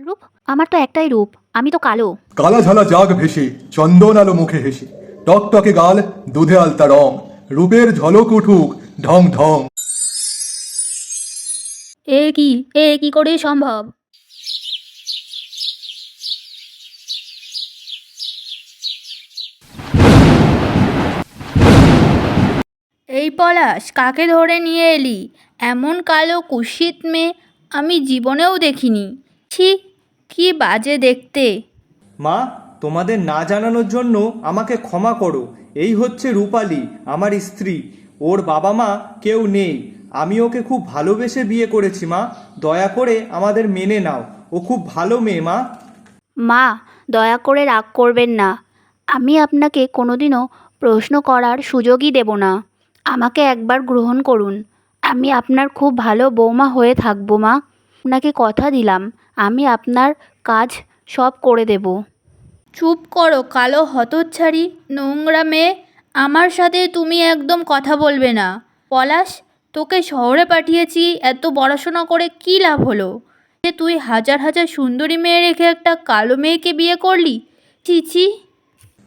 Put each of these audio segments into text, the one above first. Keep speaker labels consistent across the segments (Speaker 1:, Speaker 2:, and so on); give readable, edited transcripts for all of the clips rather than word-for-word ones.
Speaker 1: রূপ? আমার তো একটাই রূপ, আমি তো কালো।
Speaker 2: কালা ঝালা জাগ ভেসে, চন্দন আলো মুখে হেসে, টকটকে গাল, দুধে আলতা রং, রূপের ঝলক উঠুক ঢং ঢং।
Speaker 1: এ কি এ কি করে সম্ভব? এই পলাশ, কাকে ধরে নিয়ে এলি? এমন কালো কুৎসিত মেয়ে আমি জীবনেও দেখিনি। ছি, কি বাজে দেখতে।
Speaker 3: মা, তোমাদের না জানানোর জন্য আমাকে ক্ষমা করো। এই হচ্ছে রূপালী, আমার স্ত্রী। ওর বাবা মা কেউ নেই। আমি ওকে খুব ভালোবেসে বিয়ে করেছি মা। দয়া করে আমাদের মেনে নাও। ও খুব ভালো মেয়ে মা।
Speaker 1: মা, দয়া করে রাগ করবেন না। আমি আপনাকে কোনোদিনও প্রশ্ন করার সুযোগই দেব না। আমাকে একবার গ্রহণ করুন। আমি আপনার খুব ভালো বৌমা হয়ে থাকবো মা। আপনাকে কথা দিলাম, আমি আপনার কাজ সব করে দেব। চুপ করো কালো হতচ্ছাড়ি, নোংরা মেয়ে। আমার সাথে তুমি একদম কথা বলবে না। পলাশ, তোকে শহরে পাঠিয়েছি এত পড়াশোনা করে কী লাভ হলো যে তুই হাজার হাজার সুন্দরী মেয়ে রেখে একটা কালো মেয়েকে বিয়ে করলি? চিচি।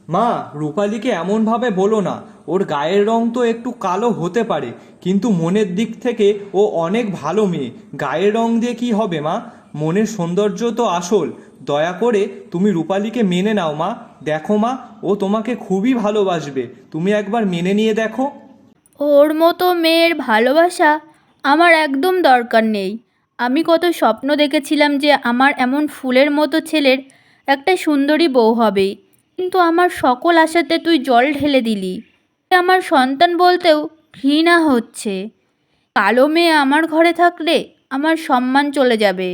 Speaker 3: মা, রূপালীকে এমনভাবে বলো না। ওর গায়ের রং তো একটু কালো হতে পারে, কিন্তু মনের দিক থেকে ও অনেক ভালো মেয়ে। গায়ের রং দিয়ে কি হবে মা? মনের সৌন্দর্য তো আসল। দয়া করে তুমি রূপালীকে মেনে নাও মা। দেখো মা, ও তোমাকে খুবই ভালোবাসবে। তুমি একবার মেনে নিয়ে দেখো।
Speaker 1: ওর মতো মেয়ের ভালোবাসা আমার একদম দরকার নেই। আমি কত স্বপ্ন দেখেছিলাম যে আমার এমন ফুলের মতো ছেলের একটা সুন্দরী বউ হবে, কিন্তু আমার সকল আশাতে তুই জল ঢেলে দিলি। আমার সন্তান বলতেও ঘৃণা হচ্ছে। কালো মেয়ে আমার ঘরে থাকলে আমার সম্মান চলে যাবে।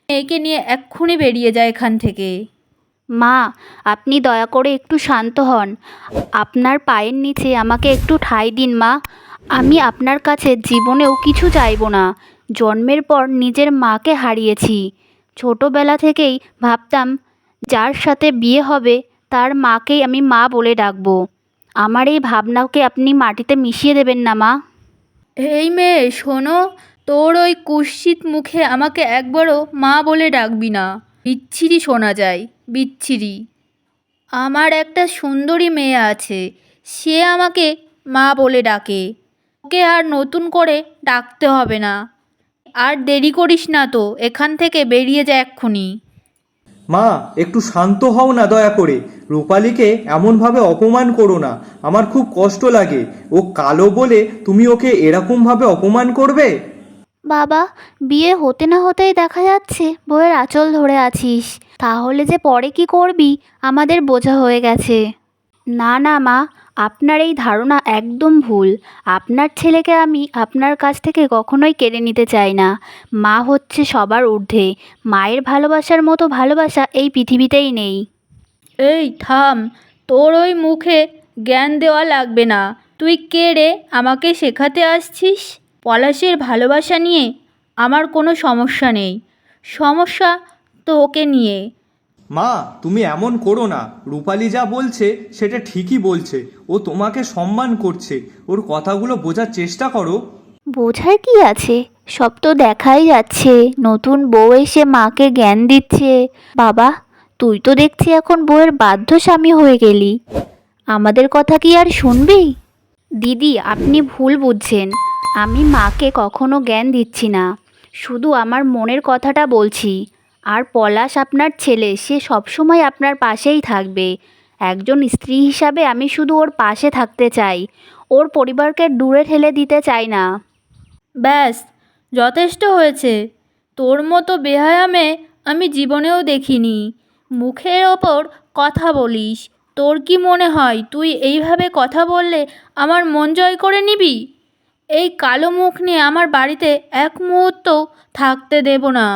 Speaker 1: মেয়েকে নিয়ে এক্ষুনি বেরিয়ে যায় এখান থেকে। মা, আপনি দয়া করে একটু শান্ত হন। আপনার পায়ের নিচে আমাকে একটু ঠাঁই দিন মা। আমি আপনার কাছে জীবনেও কিছু চাইবো না। জন্মের পর নিজের মাকে হারিয়েছি। ছোটোবেলা থেকেই ভাবতাম যার সাথে বিয়ে হবে তার মাকেই আমি মা বলে ডাকবো। আমার এই ভাবনাকে আপনি মাটিতে মিশিয়ে দেবেন না মা। এই মেয়ে শোনো, তোর ওই কুৎসিত মুখে আমাকে একবারও মা বলে ডাকবি না। বিচ্ছিরি শোনা যায়, বিচ্ছিরি। আমার একটা সুন্দরী মেয়ে আছে, সে আমাকে মা বলে ডাকে। ওকে আর নতুন করে ডাকতে হবে না। আর দেরি করিস না তো, এখান থেকে বেরিয়ে যা এক্ষুনি।
Speaker 3: মা, একটু শান্ত হও না দয়া করে। রূপালীকে এমনভাবে অপমান করো না। আমার খুব কষ্ট লাগে। ও কালো বলে তুমি ওকে এরকমভাবে অপমান করবে?
Speaker 1: বাবা, বিয়ে হতে না হতেই দেখা যাচ্ছে বউয়ের আঁচল ধরে আছিস। তাহলে যে পরে কি করবি আমাদের বোঝা হয়ে গেছে। না না মা, আপনার এই ধারণা একদম ভুল। আপনার ছেলেকে আমি আপনার কাছ থেকে কখনোই কেড়ে নিতে চাই না। মা হচ্ছে সবার ঊর্ধ্বে। মায়ের ভালোবাসার মতো ভালোবাসা এই পৃথিবীতেই নেই। এই থাম, তোর ওই মুখে জ্ঞান দেওয়া লাগবে না। তুই কে রে আমাকে শেখাতে আসছিস? পলাশের ভালোবাসা নিয়ে আমার কোনো সমস্যা নেই, সমস্যা তো ওকে নিয়ে।
Speaker 3: মা, তুমি এমন করো না। রূপালী যা বলছে সেটা ঠিকই বলছে। ও তোমাকে সম্মান করছে। ওর কথাগুলো বোঝার চেষ্টা করো।
Speaker 1: বোঝার কি আছে, সব তো দেখাই যাচ্ছে। নতুন বউ এসে মাকে জ্ঞান দিচ্ছে। বাবা, তুই তো দেখছি এখন বউয়ের বাধ্য স্বামী হয়ে গেলি। আমাদের কথা কি আর শুনবি? দিদি, আপনি ভুল বুঝছেন। আমি মাকে কখনো জ্ঞান দিচ্ছি না, শুধু আমার মনের কথাটা বলছি। আর পলাশ আপনার ছেলে, সে সবসময় আপনার পাশেই থাকবে। একজন স্ত্রী হিসাবে আমি শুধু ওর পাশে থাকতে চাই, ওর পরিবারকে দূরে ঠেলে দিতে চাই না। ব্যাস, যথেষ্ট হয়েছে। তোর মতো বেহায়া মেয়ে আমি জীবনেও দেখিনি। মুখের ওপর কথা বলিস। তোর কি মনে হয় তুই এইভাবে কথা বললে আমার মন জয় করে নিবি? এই কালো মুখ নিয়ে আমার বাড়িতে এক মুহূর্তও থাকতে দেব না।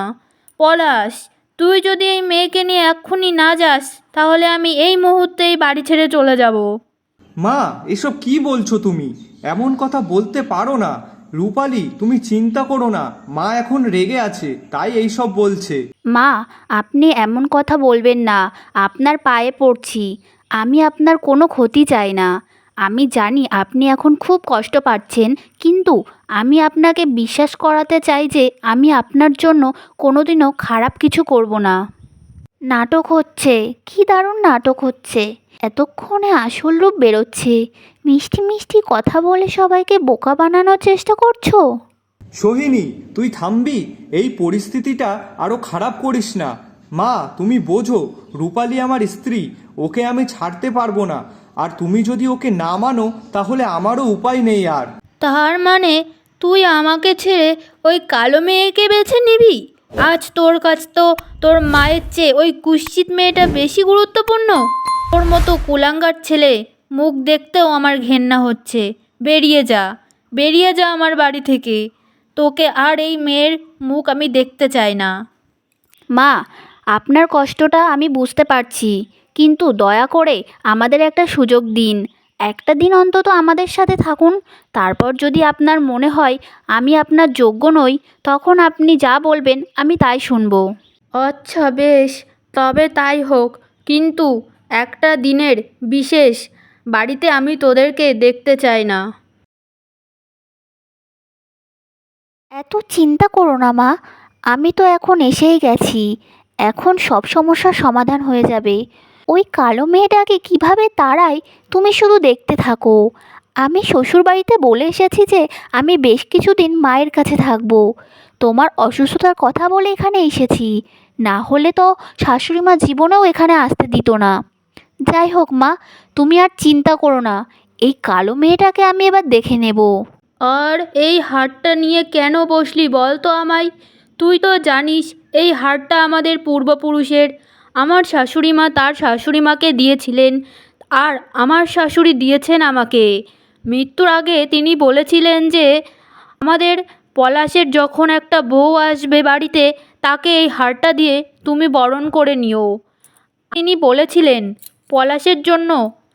Speaker 1: পলাশ, তুই যদি এই মেয়েকে নিয়ে এক্ষুনি না যাস তাহলে আমি এই মুহূর্তেই বাড়ি ছেড়ে চলে যাব।
Speaker 3: মা, এসব কি বলছো তুমি? এমন কথা বলতে পারো না। রূপালী, তুমি চিন্তা করো না। মা এখন রেগে আছে, তাই এইসব বলছে।
Speaker 1: মা, আপনি এমন কথা বলবেন না। আপনার পায়ে পড়ছি। আমি আপনার কোনো ক্ষতি চাই না। আমি জানি আপনি এখন খুব কষ্ট পাচ্ছেন, কিন্তু আমি আপনাকে বিশ্বাস করাতে চাই যে আমি আপনার জন্য কোনোদিনও খারাপ কিছু করব না।
Speaker 4: নাটক হচ্ছে, কি দারুণ নাটক হচ্ছে। এতক্ষণে আসল রূপ বেরোচ্ছে। মিষ্টি মিষ্টি কথা বলে সবাইকে বোকা বানানোর চেষ্টা করছো।
Speaker 3: সোহিনী, তুই থামবি? এই পরিস্থিতিটা আরো খারাপ করিস না। মা, তুমি বোঝো, রূপালী আমার স্ত্রী, ওকে আমি ছাড়তে পারবো না। আর তুমি যদি ওকে না মানো তাহলে আমারও উপায় নেই আর।
Speaker 1: তার মানে তুই আমাকে ছেড়ে ওই কালো মেয়েকে বেছে নিবি? আজ তোর কাছ তো তোর মায়ের চেয়ে ওই কুৎসিত মেয়েটা বেশি গুরুত্বপূর্ণ। তোর মতো কুলাঙ্গার ছেলে মুখ দেখতেও আমার ঘেন্না হচ্ছে। বেরিয়ে যা, বেরিয়ে যা আমার বাড়ি থেকে। তোকে আর এই মেয়ের মুখ আমি দেখতে চাই না।
Speaker 4: মা, আপনার কষ্টটা আমি বুঝতে পারছি, কিন্তু দয়া করে আমাদের একটা সুযোগ দিন। একটা দিন অন্তত আমাদের সাথে থাকুন। তারপর যদি আপনার মনে হয় আমি আপনার যোগ্য নই, তখন আপনি যা বলবেন আমি তাই শুনবো।
Speaker 1: আচ্ছা বেশ, তবে তাই হোক, কিন্তু একটা দিনের বিশেষ বাড়িতে আমি তোদেরকে দেখতে চাই না।
Speaker 4: এত চিন্তা করো না মা, আমি তো এখন এসেই গেছি। এখন সব সমস্যার সমাধান হয়ে যাবে। ওই কালো মেয়েটাকে কিভাবে তাড়াই তুমি শুধু দেখতে থাকো। আমি শ্বশুরবাড়িতে বলে এসেছি যে আমি বেশ কিছুদিন মায়ের কাছে থাকবো। তোমার অসুস্থতার কথা বলে এখানে এসেছি, না হলে তো শাশুড়ি মা জীবনেও এখানে আসতে দিত না। যাই হোক মা, তুমি আর চিন্তা করো না, এই কালো মেয়েটাকে আমি এবার দেখে নেব।
Speaker 1: আর এই হারটা নিয়ে কেন বসলি বল তো আমায়? তুই তো জানিস এই হারটা আমাদের পূর্বপুরুষের। আমার শাশুড়ি মা তার শাশুড়ি মাকে দিয়েছিলেন, আর আমার শাশুড়ি দিয়েছেন আমাকে। মৃত্যুর আগে তিনি বলেছিলেন যে আমাদের পলাশের যখন একটা বউ আসবে বাড়িতে, তাকে এই হারটা দিয়ে তুমি বরণ করে নিও। তিনি বলেছিলেন পলাশের জন্য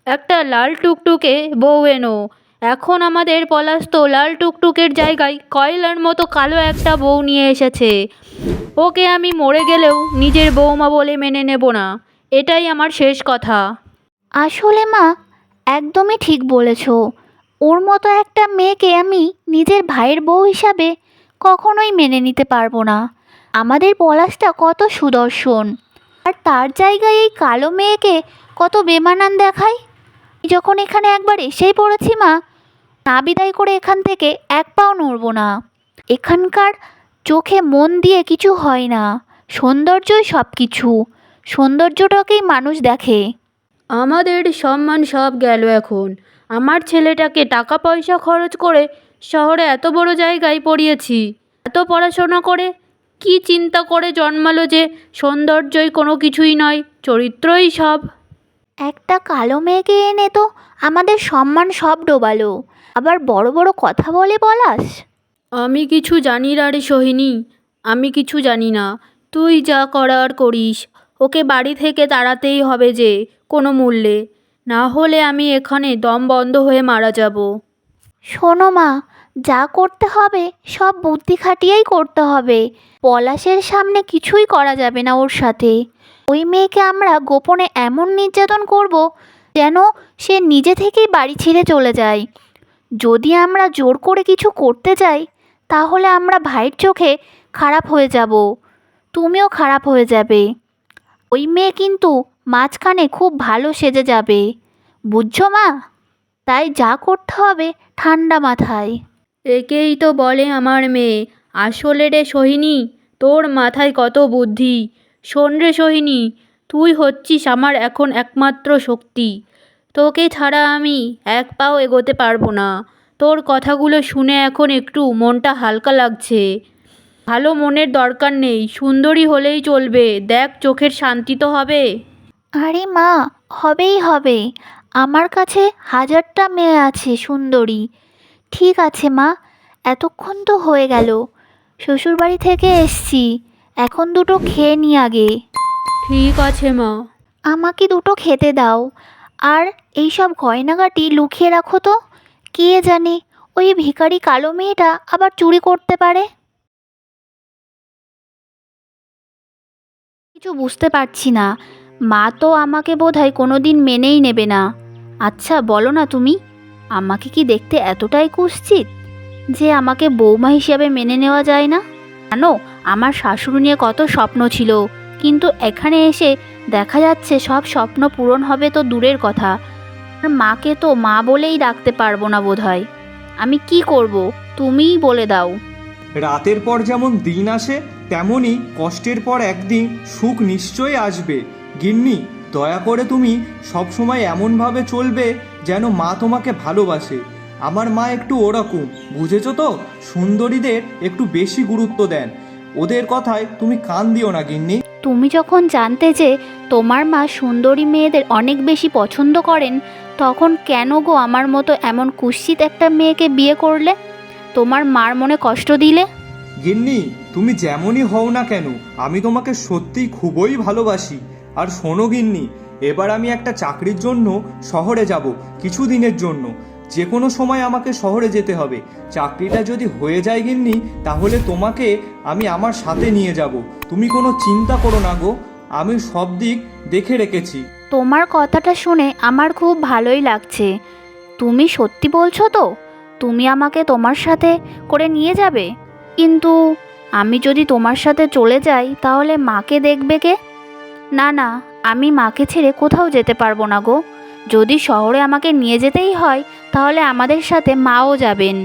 Speaker 1: একটা লাল টুকটুকে বউ এনো। এখন আমাদের পলাশ তো লাল টুকটুকের জায়গায় কয়লার মতো কালো একটা বউ নিয়ে এসেছে। ওকে আমি মরে গেলেও নিজের বৌমা বলে মেনে নেব না। এটাই আমার শেষ কথা।
Speaker 4: আসলে মা, একদমই ঠিক বলেছ। ওর মতো একটা মেয়েকে আমি নিজের ভাইয়ের বউ হিসাবে কখনোই মেনে নিতে পারবো না। আমাদের পলাশটা কত সুদর্শন, আর তার জায়গায় এই কালো মেয়েকে কত বেমানান দেখায়। যখন এখানে একবার এসেই পড়েছি মা, না বিদায় করে এখান থেকে এক পাও নড়ব না। এখানকার চোখে মন দিয়ে কিছু হয় না, সৌন্দর্যই সব কিছু। সৌন্দর্যটাকেই মানুষ দেখে।
Speaker 1: আমাদের সম্মান সব গেল এখন। আমার ছেলেটাকে টাকা পয়সা খরচ করে শহরে এত বড় জায়গায় পড়িয়েছি, এত পড়াশোনা করে কি চিন্তা করে জন্মালো যে সৌন্দর্যই কোনো কিছুই নয়, চরিত্রই সব।
Speaker 4: একটা কালো মেয়েকে এনে তো আমাদের সম্মান সব ডোবালো, আবার বড় বড় কথা বলে পলাশ।
Speaker 1: আমি কিছু জানি না রে সোহিনী, আমি কিছু জানি না। তুই যা করার করিস। ওকে বাড়ি থেকে তাড়াতেই হবে যে কোনো মূল্যে, না হলে আমি এখানে দম বন্ধ হয়ে মারা যাব।
Speaker 4: শোনো মা, যা করতে হবে সব বুদ্ধি খাটিয়েই করতে হবে। পলাশের সামনে কিছুই করা যাবে না ওর সাথে। ওই মেয়েকে আমরা গোপনে এমন নির্যাতন করব যেন সে নিজে থেকেই বাড়ি ছেড়ে চলে যায়। যদি আমরা জোর করে কিছু করতে যাই, তাহলে আমরা ভাইয়ের চোখে খারাপ হয়ে যাব, তুমিও খারাপ হয়ে যাবে। ওই মেয়ে কিন্তু মাঝখানে খুব ভালো সেজে যাবে, বুঝছো মা? তাই যা করতে হবে ঠান্ডা মাথায়।
Speaker 1: একেই তো বলে আমার মেয়ে। আসলে রে সোহিনী, তোর মাথায় কত বুদ্ধি। শোন রে সোহিনী, তুই হচ্ছিস আমার এখন একমাত্র শক্তি। তোকে ছাড়া আমি এক পাও এগোতে পারবো না। তোর কথাগুলো শুনে এখন একটু মনটা হালকা লাগছে। ভালো মনের দরকার নেই, সুন্দরী হলেই চলবে। দেখ, চোখের শান্তি তো হবে।
Speaker 4: আরে মা, হবেই হবে। আমার কাছে হাজারটা মেয়ে আছে সুন্দরী। ঠিক আছে মা, এতক্ষণ তো হয়ে গেল, শ্বশুরবাড়ি থেকে এসছি, এখন দুটো খেয়ে নি আগে।
Speaker 1: ঠিক আছে মা।
Speaker 4: আমাকে দুটো খেতে দাও। আর এইসব গয়নাগাটি লুকিয়ে রাখো তো, কে জানে ওই ভিখারি কালো মেয়েটা আবার চুরি করতে পারে। কিছু বুঝতে পারছি না, মা তো আমাকে বোধহয় কোনো দিন মেনেই নেবে না। আচ্ছা বলো না তুমি, আমাকে কি দেখতে এতটাই কুৎসিত যে আমাকে বৌমা হিসাবে মেনে নেওয়া যায় না? জানো, আমার শাশুড়ি নিয়ে কত স্বপ্ন ছিল, কিন্তু এখানে এসে দেখা যাচ্ছে সব স্বপ্ন পূরণ হবে তো দূরের কথা, আর মাকে তো মা বলেই ডাকতে পারবো না বোধহয়। আমি কি করব তুমিই বলে দাও।
Speaker 3: রাতের পর যেমন দিন আসে, তেমনই কষ্টের পর একদিন সুখ নিশ্চয়ই আসবে। গিন্নি, দয়া করে তুমি সবসময় এমনভাবে চলবে যেন মা তোমাকে ভালোবাসে। আমার মা একটু ওরকম, বুঝেছো তো? সুন্দরীদের একটু বেশি গুরুত্ব দেন। ওদের কথায় তুমি কান দিও না গিন্নি।
Speaker 4: তুমি যখন জানতে যে তোমার মা সুন্দরী মেয়েদের অনেক বেশি পছন্দ করেন, তখন কেন গো আমার মতো এমন কুৎসিত একটা মেয়েকে বিয়ে করলে? তোমার মার মনে কষ্ট দিলে?
Speaker 3: গিন্নি, তুমি যেমনই হও না কেন, আমি তোমাকে সত্যিই খুবই ভালোবাসি। আর শোনো গিন্নি, এবার আমি একটা চাকরির জন্য শহরে যাব কিছুদিনের জন্য। যে কোনো সময় আমাকে শহরে যেতে হবে। চাকরিটা যদি হয়ে যায় গিন্নি, তাহলে তোমাকে আমি আমার সাথে নিয়ে যাব। তুমি কোনো চিন্তা করো না গো, আমি সব দিক দেখে রেখেছি।
Speaker 4: তোমার কথাটা শুনে আমার খুব ভালোই লাগছে। তুমি সত্যি বলছো তো? তুমি আমাকে তোমার সাথে করে নিয়ে যাবে? কিন্তু আমি যদি তোমার সাথে চলে যাই তাহলে মাকে দেখবে কে? না না, আমি মাকে ছেড়ে কোথাও যেতে পারবো না গো। যদি শহরে আমাকে নিয়ে যেতেই হয় তাহলে আমাদের সাথে মাও যাবেন।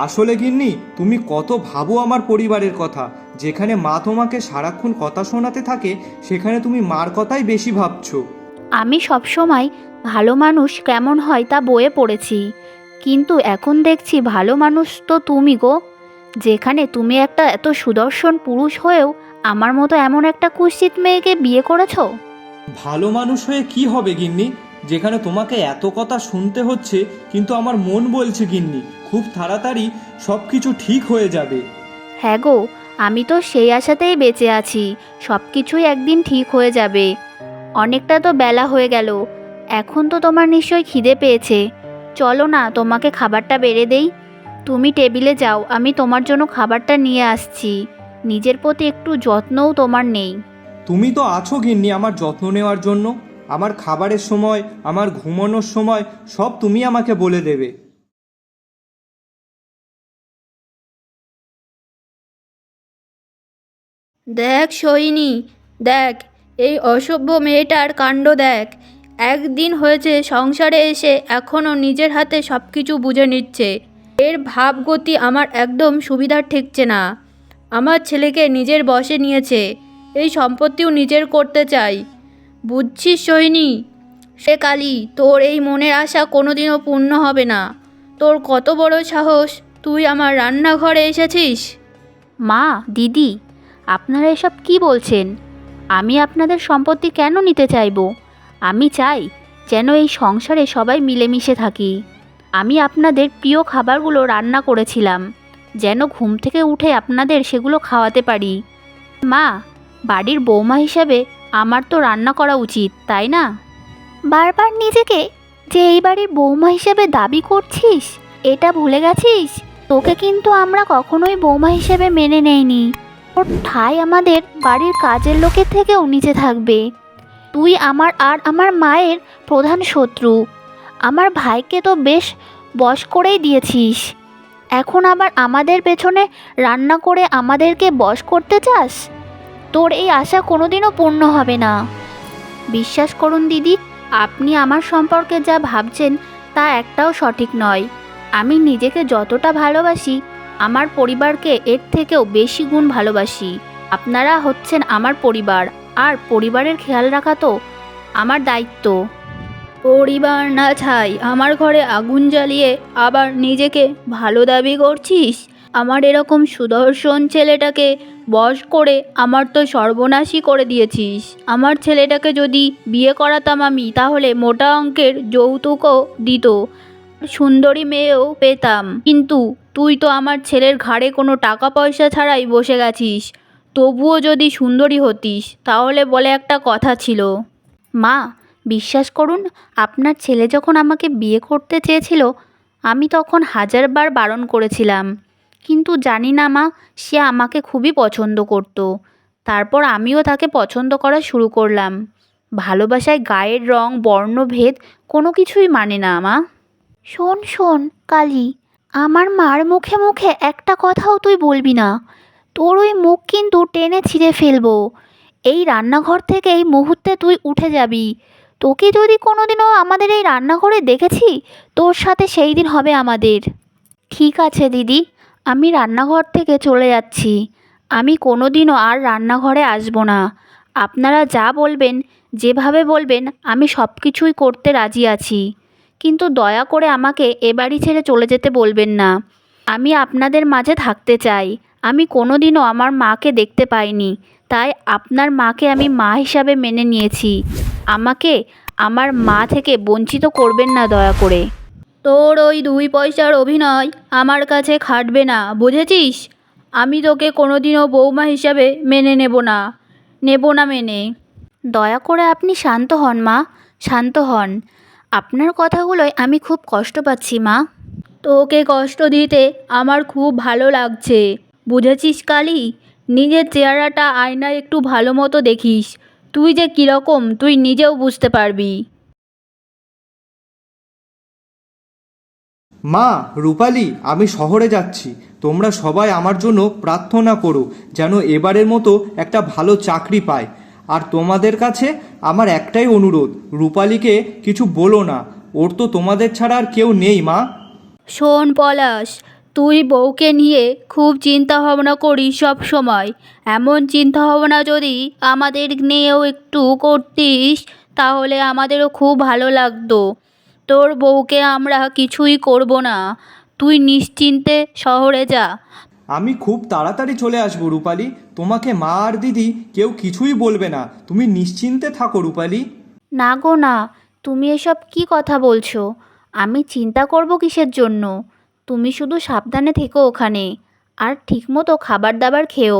Speaker 3: আসলে গিন্নি, তুমি কত ভাবো আমার পরিবারের কথা। যেখানে মা তোমাকে সারাক্ষণ কথা শোনাতে থাকে, সেখানে তুমি মার কথাই বেশি ভাবছো।
Speaker 4: আমি সবসময় ভালো মানুষ কেমন হয় তা বইয়ে পড়েছি, কিন্তু এখন দেখছি ভালো মানুষ তো তুমি গো। যেখানে তুমি একটা এত সুদর্শন পুরুষ হয়েও আমার মতো এমন একটা কুৎসিত মেয়েকে বিয়ে করেছো।
Speaker 3: ভালো মানুষ হয়ে কি হবে গিন্নি, যেখানে তোমাকে এত কথা শুনতে হচ্ছে? কিন্তু আমার মন বলছে গিন্নি, খুব তাড়াতাড়ি সব কিছু ঠিক হয়ে যাবে।
Speaker 4: হ্যাঁ গো, আমি তো সেই আশাতেই বেঁচে আছি, সব কিছুই একদিন ঠিক হয়ে যাবে। অনেকটা তো বেলা হয়ে গেল, এখন তো তোমার নিশ্চয়ই খিদে পেয়েছে। চলো না, তোমাকে খাবারটা বেড়ে দেই। তুমি টেবিলে যাও, আমি তোমার জন্য খাবারটা নিয়ে আসছি। নিজের প্রতি একটু যত্নও তোমার নেই।
Speaker 3: তুমি তো আছো গিন্নি আমার যত্ন নেওয়ার জন্য। আমার খাবারের সময়, আমার ঘুমানোর সময় সব তুমি আমাকে বলে দেবে।
Speaker 1: দেখ সোহিনী, দেখ এই অসভ্য মেয়েটার কাণ্ড দেখ। একদিন হয়েছে সংসারে এসে এখনও নিজের হাতে সব কিছু বুঝে নিচ্ছে। এর ভাবগতি আমার একদম সুবিধার ঠেকছে না। আমার ছেলেকে নিজের বশে নিয়েছে, এই সম্পত্তিও নিজের করতে চাই। বুঝছিস সোহিনী? সে কালী, তোর এই মনের আশা কোনোদিনও পূর্ণ হবে না। তোর কত বড় সাহস, তুই আমার রান্নাঘরে এসেছিস?
Speaker 4: মা, দিদি, আপনারা এসব কি বলছেন? আমি আপনাদের সম্পত্তি কেন নিতে চাইব? আমি চাই যেন এই সংসারে সবাই মিলেমিশে থাকি। আমি আপনাদের প্রিয় খাবারগুলো রান্না করেছিলাম, যেন ঘুম থেকে উঠে আপনাদের সেগুলো খাওয়াতে পারি। মা, বাড়ির বৌমা হিসাবে আমার তো রান্না করা উচিত, তাই না? বারবার নিজেকে যে এই বাড়ির বৌমা হিসেবে দাবি করছিস, এটা ভুলে গেছিস? তোকে কিন্তু আমরা কখনোই বৌমা হিসেবে মেনে নেইনি। ওর ঠাঁই আমাদের বাড়ির কাজের লোকের থেকেও নিচে থাকবে। তুই আমার আর আমার মায়ের প্রধান শত্রু। আমার ভাইকে তো বেশ বশ করেই দিয়েছিস, এখন আবার আমাদের পেছনে রান্না করে আমাদেরকে বশ করতে চাস? তোর এই আশা কোনোদিনও পূর্ণ হবে না। বিশ্বাস করুন দিদি, আপনি আমার সম্পর্কে যা ভাবছেন তা একটাও সঠিক নয়। আমি নিজেকে যতটা ভালোবাসি, আমার পরিবারকে এর থেকেও বেশি গুণ ভালোবাসি। আপনারা হচ্ছেন আমার পরিবার, আর পরিবারের খেয়াল রাখা তো আমার দায়িত্ব।
Speaker 1: পরিবার না ছাই আমার ঘরে আগুন জ্বালিয়ে আবার নিজেকে ভালো দাবি করছিস? আমার এরকম সুদর্শন ছেলেটাকে বশ করে আমার তো সর্বনাশই করে দিয়েছিস। আমার ছেলেটাকে যদি বিয়ে করাতাম আমি, তাহলে মোটা অঙ্কের যৌতুকও দিত, সুন্দরী মেয়েও পেতাম। কিন্তু তুই তো আমার ছেলের ঘাড়ে কোনো টাকা পয়সা ছাড়াই বসে গেছিস। তবুও যদি সুন্দরী হতিস তাহলে বলে একটা কথা ছিল।
Speaker 4: মা, বিশ্বাস করুন, আপনার ছেলে যখন আমাকে বিয়ে করতে চেয়েছিল, আমি তখন হাজারবার বারণ করেছিলাম। কিন্তু জানি না মা, সে আমাকে খুবই পছন্দ করত। তারপর আমিও তাকে পছন্দ করা শুরু করলাম। ভালোবাসায় গায়ের রং, বর্ণভেদ কোনো কিছুই মানে না মা। শোন শোন কালী, আমার মার মুখে মুখে একটা কথাও তুই বলবি না। তোর ওই মুখ কিন্তু টেনে ছিঁড়ে ফেলবো। এই রান্নাঘর থেকে এই মুহূর্তে তুই উঠে যাবি। তোকে যদি কোনোদিনও আমাদের এই রান্নাঘরে দেখেছি, তোর সাথে সেই দিন হবে আমাদের। ঠিক আছে দিদি, আমি রান্নাঘর থেকে চলে যাচ্ছি। আমি কোনোদিনও আর রান্নাঘরে আসবো না। আপনারা যা বলবেন, যেভাবে বলবেন, আমি সব কিছুই করতে রাজি আছি। কিন্তু দয়া করে আমাকে এ বাড়ি ছেড়ে চলে যেতে বলবেন না। আমি আপনাদের মাঝে থাকতে চাই। আমি কোনোদিনও আমার মাকে দেখতে পাইনি, তাই আপনার মাকে আমি মা হিসাবে মেনে নিয়েছি। আমাকে আমার মা থেকে বঞ্চিত করবেন না দয়া করে।
Speaker 1: তোর ওই 2 পয়সার অভিনয় আমার কাছে খাটবে না, বুঝেছিস? আমি তোকে কোনোদিনও বৌমা হিসাবে মেনে নেব না মেনে।
Speaker 4: দয়া করে আপনি শান্ত হন মা, শান্ত হন। আপনার কথাগুলোয় আমি খুব কষ্ট পাচ্ছি মা।
Speaker 1: তোকে কষ্ট দিতে আমার খুব ভালো লাগছে, বুঝেছিস কালী? নিজের চেহারাটা আয়নায় একটু ভালো মতো দেখিস। তুই যে কীরকম তুই নিজেও বুঝতে পারবি।
Speaker 3: মা, রূপালী, আমি শহরে যাচ্ছি। তোমরা সবাই আমার জন্য প্রার্থনা করো যেন এবারের মতো একটা ভালো চাকরি পায়। আর তোমাদের কাছে আমার একটাই অনুরোধ, রূপালীকে কিছু বলো না। ওর তো তোমাদের ছাড়া আর কেউ নেই মা।
Speaker 1: শোন পলাশ, তুই বউকে নিয়ে খুব চিন্তা ভাবনা করিস সব সময়। এমন চিন্তা ভাবনা যদি আমাদের নিয়েও একটু করতিস তাহলে আমাদেরও খুব ভালো লাগতো। তোর বউকে আমরা কিছুই করব না, তুই নিশ্চিন্তে শহরে যা।
Speaker 3: আমি খুব তাড়াতাড়ি চলে আসবো রূপালী। তোমাকে মা আর দিদি কেউ কিছুই বলবে না, তুমি নিশ্চিন্তে থাকো রূপালী।
Speaker 4: না গো না, তুমি এসব কি কথা বলছো? আমি চিন্তা করব কিসের জন্য? তুমি শুধু সাবধানে থেকো ওখানে, আর ঠিকমতো খাবার দাবার খেও,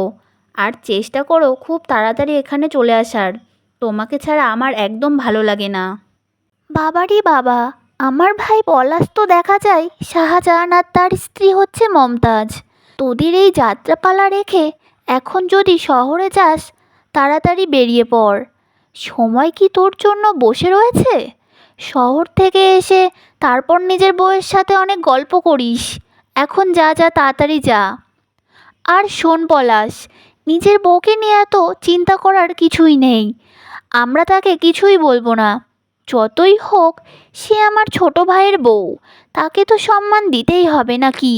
Speaker 4: আর চেষ্টা করো খুব তাড়াতাড়ি এখানে চলে আসার। তোমাকে ছাড়া আমার একদম ভালো লাগে না। বাবারই বাবা, আমার ভাই পলাশ তো দেখা যায় শাহজাহান আর তার স্ত্রী হচ্ছে মমতাজ। তোদের এই যাত্রাপালা রেখে এখন যদি শহরে যাস, তাড়াতাড়ি বেরিয়ে পড়। সময় কি তোর জন্য বসে রয়েছে? শহর থেকে এসে তারপর নিজের বউয়ের সাথে অনেক গল্প করিস। এখন যা যা, তাড়াতাড়ি যা। আর শোন পলাশ, নিজের বউকে নিয়ে এত চিন্তা করার কিছুই নেই। আমরা তাকে কিছুই বলবো না। যতই হোক সে আমার ছোট ভাইয়ের বউ, তাকে তো সম্মান দিতেই হবে নাকি?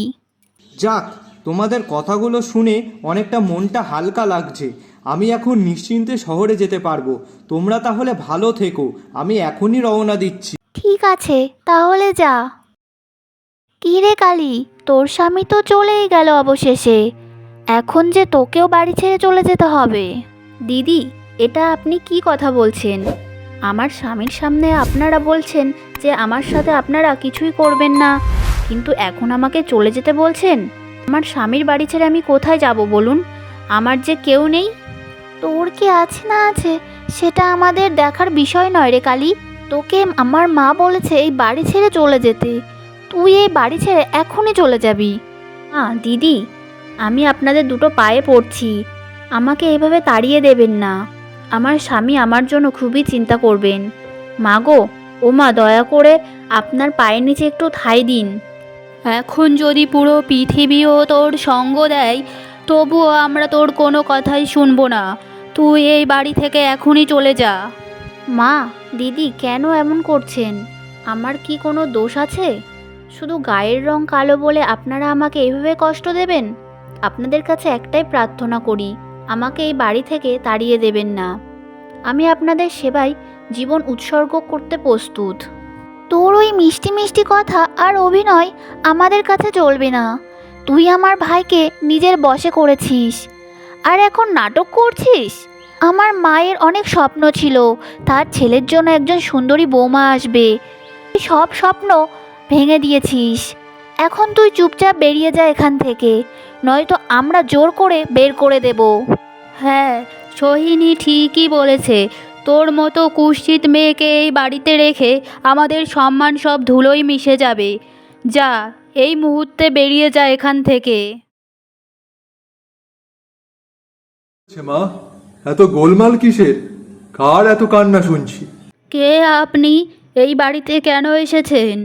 Speaker 3: যাক, তোমাদের কথাগুলো শুনে অনেকটা মনটা হালকা লাগছে। আমি এখন নিশ্চিন্তে শহরে যেতে পারবো। তোমরা তাহলে ভালো থেকো, আমি এখনই রওনা দিচ্ছি।
Speaker 4: ঠিক আছে, তাহলে যা। কী রে কালী, তোর স্বামী তো চলেই গেল অবশেষে। এখন যে তোকেও বাড়ি ছেড়ে চলে যেতে হবে। দিদি, এটা আপনি কি কথা বলছেন? আমার স্বামীর সামনে আপনারা বলছেন যে আমার সাথে আপনারা কিছুই করবেন না, কিন্তু এখন আমাকে চলে যেতে বলছেন? আমার স্বামীর বাড়ি ছেড়ে আমি কোথায় যাব বলুন? আমার যে কেউ নেই। তোর কি আছে না আছে সেটা আমাদের দেখার বিষয় নয় রে কালী। তোকে আমার মা বলেছে এই বাড়ি ছেড়ে চলে যেতে। তুই এই বাড়ি ছেড়ে এখনই চলে যাবি? দিদি, আমি আপনাদের দুটো পায়ে পড়ছি, আমাকে এভাবে তাড়িয়ে দেবেন না। আমার স্বামী আমার জন্য খুবই চিন্তা করবেন। মা গো, ও মা, দয়া করে আপনার পায়ের নিচে একটু ঠাঁই দিন।
Speaker 1: এখন যদি পুরো পৃথিবীও তোর সঙ্গ দেয় তবুও আমরা তোর কোনো কথাই শুনবো না। তুই এই বাড়ি থেকে এখনই চলে যা।
Speaker 4: মা, দিদি, কেন এমন করছেন? আমার কি কোনো দোষ আছে? শুধু গায়ের রং কালো বলে আপনারা আমাকে এইভাবে কষ্ট দেবেন? আপনাদের কাছে একটাই প্রার্থনা করি, আমাকে এই বাড়ি থেকে তাড়িয়ে দেবেন না। আমি আপনাদের সেবায় জীবন উৎসর্গ করতে প্রস্তুত। তোর ওই মিষ্টি মিষ্টি কথা আর অভিনয় আমাদের কাছে চলবে না। তুই আমার ভাইকে নিজের বশে করেছিস, আর এখন নাটক করছিস। আমার মায়ের অনেক স্বপ্ন ছিল তার ছেলের জন্য একজন সুন্দরী বৌমা আসবে। তুই সব স্বপ্ন ভেঙে দিয়েছিস। এখন তুই চুপচাপ বেরিয়ে যা এখান থেকে, নয়তো আমরা জোর করে বের করে দেব।
Speaker 1: হ্যাঁ, সোহিনী ঠিকই বলেছে। তোর মতো কুৎসিত মেয়েকে এই বাড়িতে রেখে আমাদের সম্মান সব ধুলোয় মিশে যাবে। যা, এই মুহূর্তে বেরিয়ে যা এখান থেকে।
Speaker 2: মা, এত গোলমাল কিসের? কার এত কান্না শুনছি?
Speaker 1: কে আপনি? এই বাড়িতে কেন এসেছেন?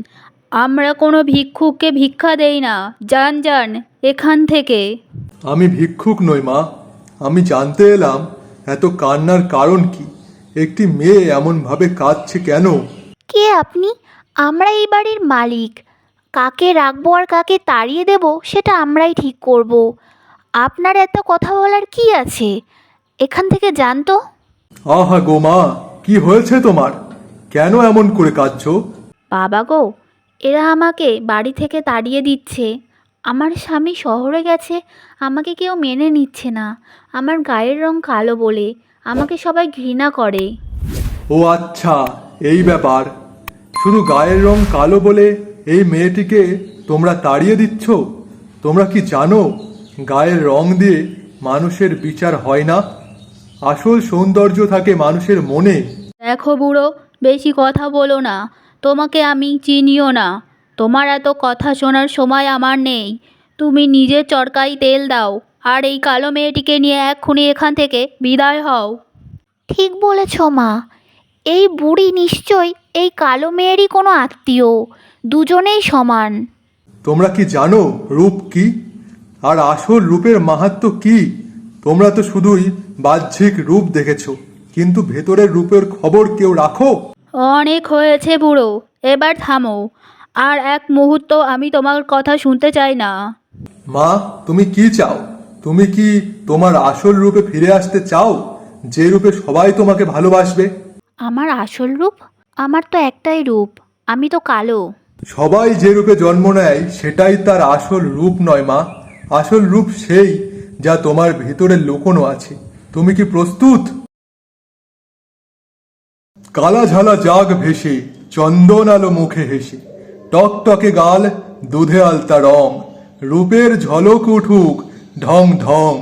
Speaker 1: আমরা কোনো ভিক্ষুককে ভিক্ষা দেই না। যান যান এখান থেকে।
Speaker 2: আমি ভিক্ষুক নই মা, আমি জানতে এলাম এত কান্নার কারণ কি? একটি মেয়ে এমনভাবে কাঁদছে কেন?
Speaker 4: কে আপনি? আমরা এই বাড়ির মালিক। কাকে রাখবো আর কাকে তাড়িয়ে দেব সেটা আমরাই ঠিক করব। আপনার এত কথা বলার কি আছে? এখান থেকে যান তো।
Speaker 2: আহা গো মা, কি হয়েছে তোমার? কেন এমন করে কাঁদছো?
Speaker 4: বাবা গো, এরা আমাকে বাড়ি থেকে তাড়িয়ে দিচ্ছে। আমার স্বামী শহরে গেছে, আমাকে কেউ মেনে নিচ্ছে না। আমার গায়ের রং কালো বলে আমাকে সবাই ঘৃণা করে।
Speaker 2: ও আচ্ছা, এই ব্যাপার। শুধু গায়ের রং কালো বলে এই মেয়েটিকে তোমরা তাড়িয়ে দিচ্ছ? তোমরা কি জানো গায়ের রং দিয়ে মানুষের বিচার হয় না? আসল সৌন্দর্য থাকে মানুষের মনে।
Speaker 1: দেখো বুড়ো, বেশি কথা বলো না। তোমাকে আমি চিনিও না। তোমার এত কথা শোনার সময় আমার নেই। তুমি নিজের চরকায় তেল দাও আর এই কালো মেয়েটিকে নিয়ে এক্ষুনি এখান থেকে বিদায় হও।
Speaker 4: ঠিক বলেছ মা, এই বুড়ি নিশ্চয়ই এই কালো মেয়েরই কোনো আত্মীয়। দুজনেই সমান।
Speaker 2: তোমরা কি জানো রূপ কি আর আসল রূপের মাহাত্ম্য কি? তোমরা তো শুধুই বাহ্যিক রূপ দেখেছো, কিন্তু ভেতরের রূপের খবর কেউ রাখো?
Speaker 1: অনেক হয়েছে বুড়ো, এবার থামো। আর এক মুহূর্ত আমি তোমার কথা শুনতে চাই না।
Speaker 2: মা, তুমি কি চাও? তুমি কি তোমার আসল রূপে ফিরে আসতে চাও, যে রূপে সবাই তোমাকে ভালোবাসবে?
Speaker 4: আমার আসল রূপ? আমার তো একটাই রূপ, আমি তো কালো।
Speaker 2: সবাই যে রূপে জন্ম নেয় সেটাই তার আসল রূপ নয় মা। আসল রূপ সেই যা তোমার ভিতরে লুকোনো আছে। তুমি কি প্রস্তুত? কালা ঝালা জাগ ভেসে, চন্দন আলো মুখে হেসে, টকটকে গাল, দুধে আলতা রং, রূপের ঝলক উঠুক ঢং ঢং।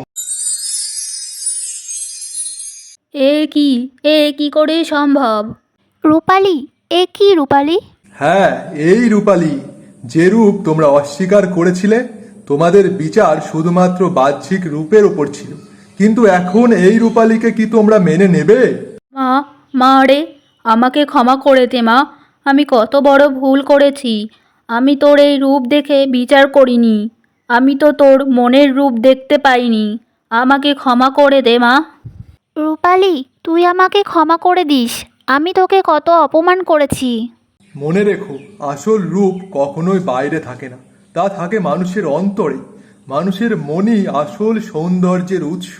Speaker 1: এ কি করে সম্ভব?
Speaker 4: রূপালি? এ কি রূপালি?
Speaker 2: হ্যাঁ, এই রূপালী, যে রূপ তোমরা অস্বীকার করেছিলে। তোমাদের বিচার শুধুমাত্র বাহ্যিক রূপের উপর ছিল, কিন্তু এখন এই রূপালীকে কি তোমরা মেনে নেবে?
Speaker 1: মা, মা রে, আমাকে ক্ষমা করে দে মা। আমি কত বড় ভুল করেছি। আমি তোর এই রূপ দেখে বিচার করিনি। আমি তো তোর মনের রূপ দেখতে পাইনি। আমাকে ক্ষমা করে দে মা।
Speaker 4: রূপালি, তুই আমাকে ক্ষমা করে দিস। আমি তোকে কত অপমান করেছি।
Speaker 2: মনে রেখো, আসল রূপ কখনোই বাইরে থাকে না, তা থাকে মানুষের অন্তরে। মানুষের মনই আসল সৌন্দর্যের উৎস।